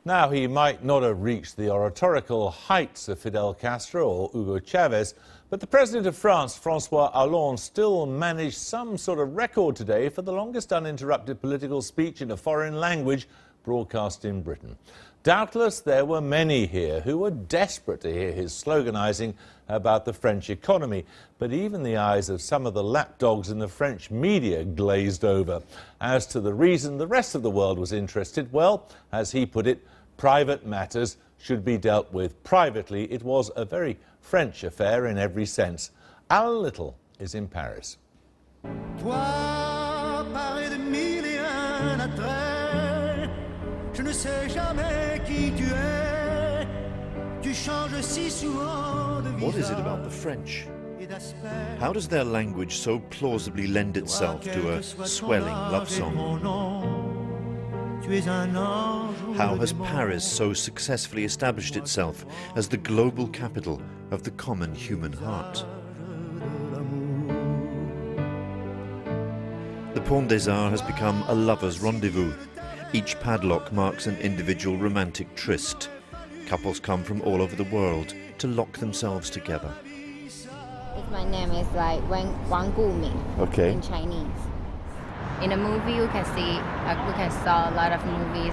Now, he might not have reached the oratorical heights of Fidel Castro or Hugo Chavez, but the President of France, François Hollande, still managed some sort of record today for the longest uninterrupted political speech in a foreign language broadcast in Britain. Doubtless there were many here who were desperate to hear his sloganising about the French economy, but even the eyes of some of the lapdogs in the French media glazed over. As to the reason the rest of the world was interested, well, as he put it, private matters should be dealt with privately. It was a very French affair in every sense. Alan Little is in Paris. Je ne sais jamais qui tu es. Tu changes si souvent de visage. What is it about the French? How does their language so plausibly lend itself to a swelling love song? How has Paris so successfully established itself as the global capital of the common human heart? The Pont des Arts has become a lover's rendezvous. Each padlock marks an individual romantic tryst. Couples come from all over the world to lock themselves together. My name is like Wang Guming in Chinese. In a movie, you can see, we can saw a lot of movies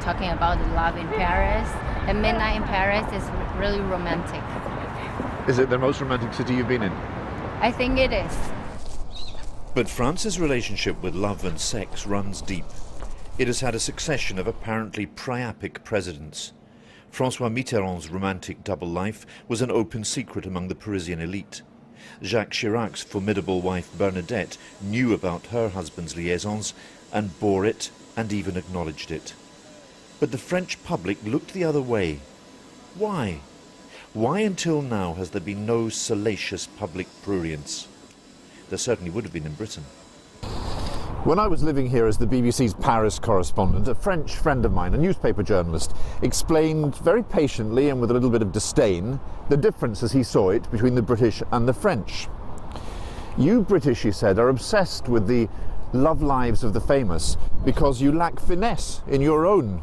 talking about love in Paris. And midnight in Paris is really romantic. Is it the most romantic city you've been in? I think it is. But France's relationship with love and sex runs deep. It has had a succession of apparently priapic presidents. François Mitterrand's romantic double life was an open secret among the Parisian elite. Jacques Chirac's formidable wife Bernadette knew about her husband's liaisons and bore it and even acknowledged it. But the French public looked the other way. Why? Why until now has there been no salacious public prurience? There certainly would have been in Britain. When I was living here as the BBC's Paris correspondent, a French friend of mine, a newspaper journalist, explained very patiently and with a little bit of disdain the difference as he saw it between the British and the French. You British, he said, are obsessed with the love lives of the famous because you lack finesse in your own,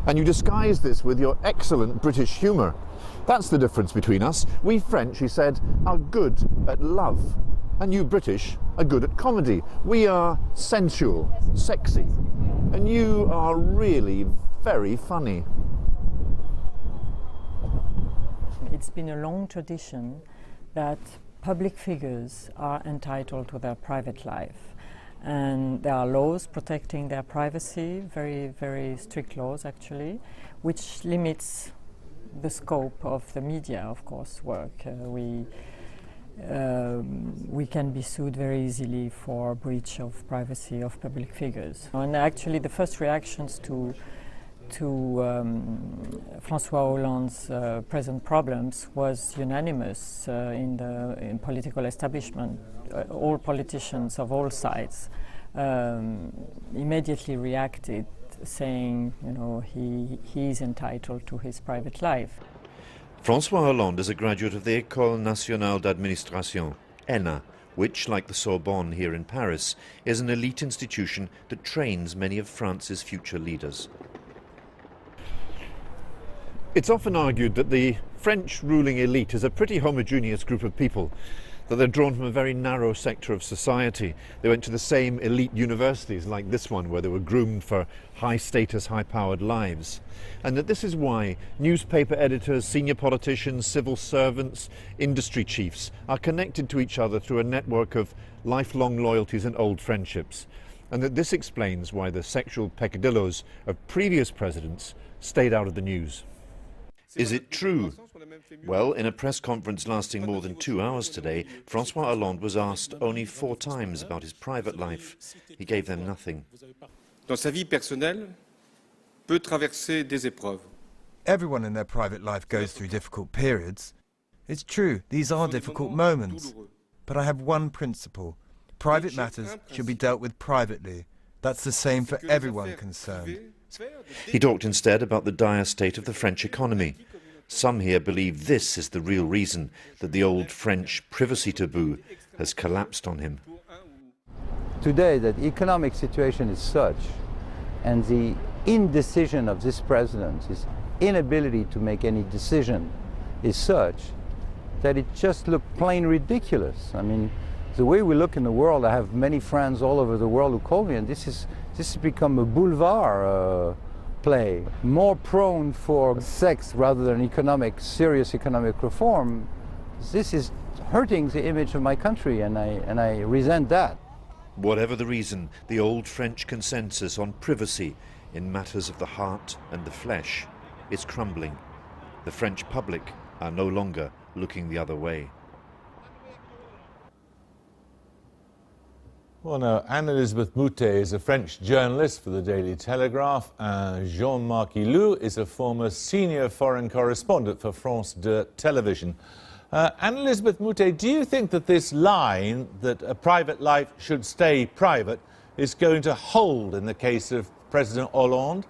and you disguise this with your excellent British humour. That's the difference between us. We French, he said, are good at love. And you British are good at comedy. We are sensual, sexy, and you are really very funny. It's been a long tradition that public figures are entitled to their private life. And there are laws protecting their privacy, very, very strict laws actually, which limits the scope of the media, of course, work. We can be sued very easily for breach of privacy of public figures. And actually the first reactions to François Hollande's present problems was unanimous in political establishment. All politicians of all sides immediately reacted, saying, you know, he is entitled to his private life. François Hollande is a graduate of the École Nationale d'Administration, ENA, which, like the Sorbonne here in Paris, is an elite institution that trains many of France's future leaders. It's often argued that the French ruling elite is a pretty homogeneous group of people, that they're drawn from a very narrow sector of society. They went to the same elite universities like this one, where they were groomed for high-status, high-powered lives. And that this is why newspaper editors, senior politicians, civil servants, industry chiefs are connected to each other through a network of lifelong loyalties and old friendships. And that this explains why the sexual peccadillos of previous presidents stayed out of the news. Is it true? Well, in a press conference lasting more than 2 hours today, François Hollande was asked only 4 times about his private life. He gave them nothing. Dans sa vie personnelle, peut traverser des épreuves. Everyone in their private life goes through difficult periods. It's true, these are difficult moments. But I have one principle. Private matters should be dealt with privately. That's the same for everyone concerned. He talked instead about the dire state of the French economy. Some here believe this is the real reason that the old French privacy taboo has collapsed on him. Today, the economic situation is such, and the indecision of this president, his inability to make any decision, is such that it just looked plain ridiculous. I mean, the way we look in the world, I have many friends all over the world who call me, and this has become a boulevard play, more prone for sex rather than serious economic reform. This is hurting the image of my country, and I resent that. Whatever the reason, the old French consensus on privacy in matters of the heart and the flesh is crumbling. The French public are no longer looking the other way. Well, now, Anne-Elisabeth Moutet is a French journalist for the Daily Telegraph, and Jean-Marc Hilou is a former senior foreign correspondent for France 2 Television. Anne-Elisabeth Moutet, do you think that this line that a private life should stay private is going to hold in the case of President Hollande?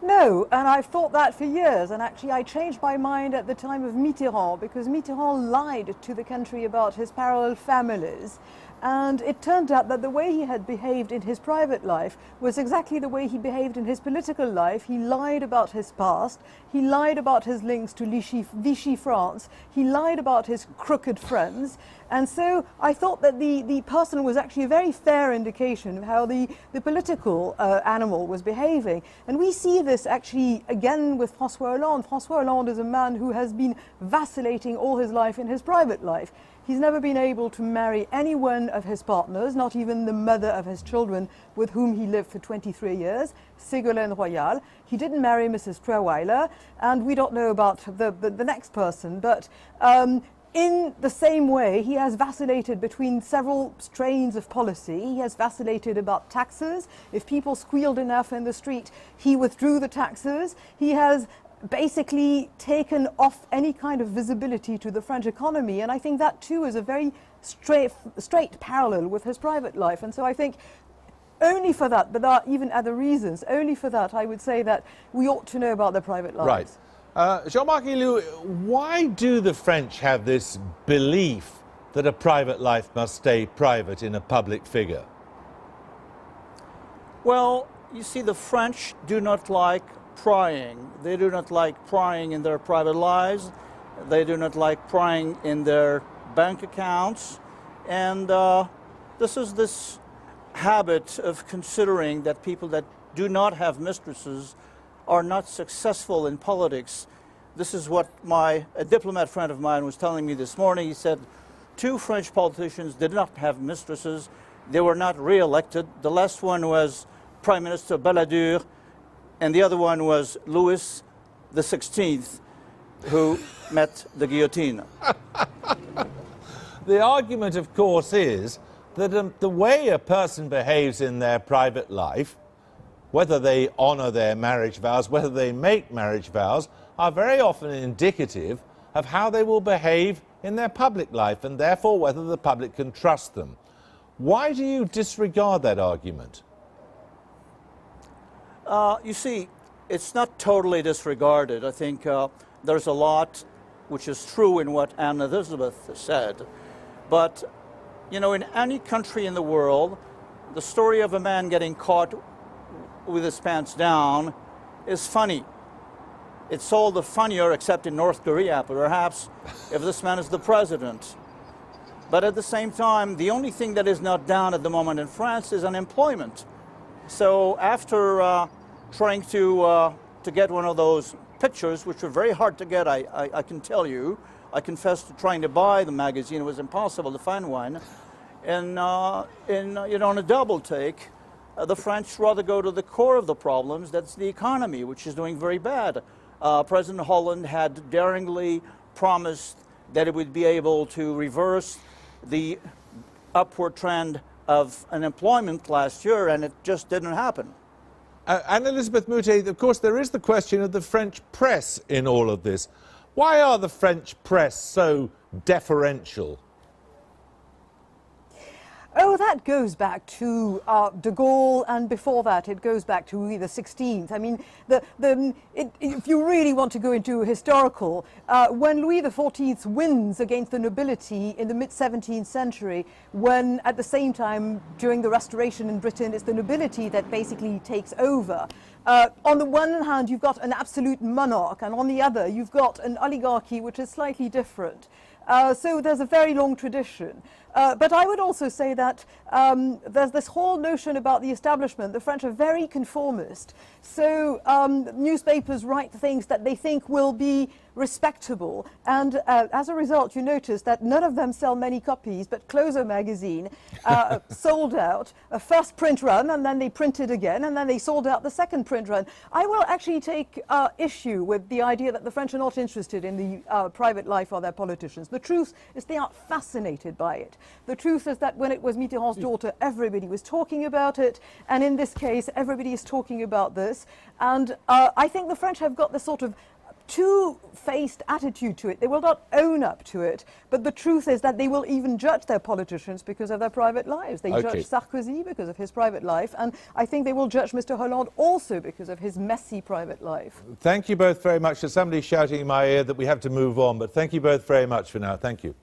No, and I've thought that for years, and actually I changed my mind at the time of Mitterrand, because Mitterrand lied to the country about his parallel families. And it turned out that the way he had behaved in his private life was exactly the way he behaved in his political life. He lied about his past, he lied about his links to Vichy France, he lied about his crooked friends. And so I thought that the person was actually a very fair indication of how the political animal was behaving. And we see this actually again with François Hollande. François Hollande is a man who has been vacillating all his life in his private life. He's never been able to marry any one of his partners, not even the mother of his children with whom he lived for 23 years, Ségolène Royal. He didn't marry Mrs. Trierweiler, and we don't know about the next person. But in the same way, he has vacillated between several strains of policy. He has vacillated about taxes. If people squealed enough in the street, he withdrew the taxes. He has basically taken off any kind of visibility to the French economy, and I think that too is a very straight parallel with his private life. And so I think only for that, but there are even other reasons, only for that I would say that we ought to know about their private lives. Right. Jean-Marc Hilou, why do the French have this belief that a private life must stay private in a public figure? Well, you see, the French do not like prying. They do not like prying in their private lives. They do not like prying in their bank accounts. And this habit of considering that people that do not have mistresses are not successful in politics. This is what a diplomat friend of mine was telling me this morning. He said 2 French politicians did not have mistresses. They were not re-elected. The last one was Prime Minister Balladur, and the other one was Louis XVI, who met the guillotine. The argument, of course, is that the way a person behaves in their private life, whether they honour their marriage vows, whether they make marriage vows, are very often indicative of how they will behave in their public life, and therefore whether the public can trust them. Why do you disregard that argument? You see, it's not totally disregarded. I think there's a lot which is true in what Anne-Elisabeth said. But, you know, in any country in the world, the story of a man getting caught with his pants down is funny. It's all the funnier, except in North Korea, perhaps, if this man is the president. But at the same time, the only thing that is not down at the moment in France is unemployment. So after trying to get one of those pictures, which were very hard to get, I can tell you, I confess to trying to buy the magazine. It was impossible to find one. And on a double take, the French rather go to the core of the problems. That's the economy, which is doing very bad. President Hollande had daringly promised that it would be able to reverse the upward trend of unemployment last year, and it just didn't happen. Anne-Elisabeth Moutet, of course, there is the question of the French press in all of this. Why are the French press so deferential? Oh, that goes back to de Gaulle, and before that it goes back to Louis XVI. I mean, if you really want to go into historical, when Louis XIV wins against the nobility in the mid-17th century, when at the same time during the Restoration in Britain it's the nobility that basically takes over. On the one hand you've got an absolute monarch, and on the other you've got an oligarchy which is slightly different. So there's a very long tradition. But I would also say that there's this whole notion about the establishment. The French are very conformist. So newspapers write things that they think will be respectable. And as a result, you notice that none of them sell many copies, but Closer magazine sold out a first print run, and then they printed again, and then they sold out the second print run. I will actually take issue with the idea that the French are not interested in the private life of their politicians. The truth is they are fascinated by it. The truth is that when it was Mitterrand's daughter, everybody was talking about it, and in this case, everybody is talking about this. And I think the French have got this sort of two-faced attitude to it. They will not own up to it, but the truth is that they will even judge their politicians because of their private lives. They judge Sarkozy because of his private life, and I think they will judge Mr. Hollande also because of his messy private life. Thank you both very much. There's somebody shouting in my ear that we have to move on, but thank you both very much for now. Thank you.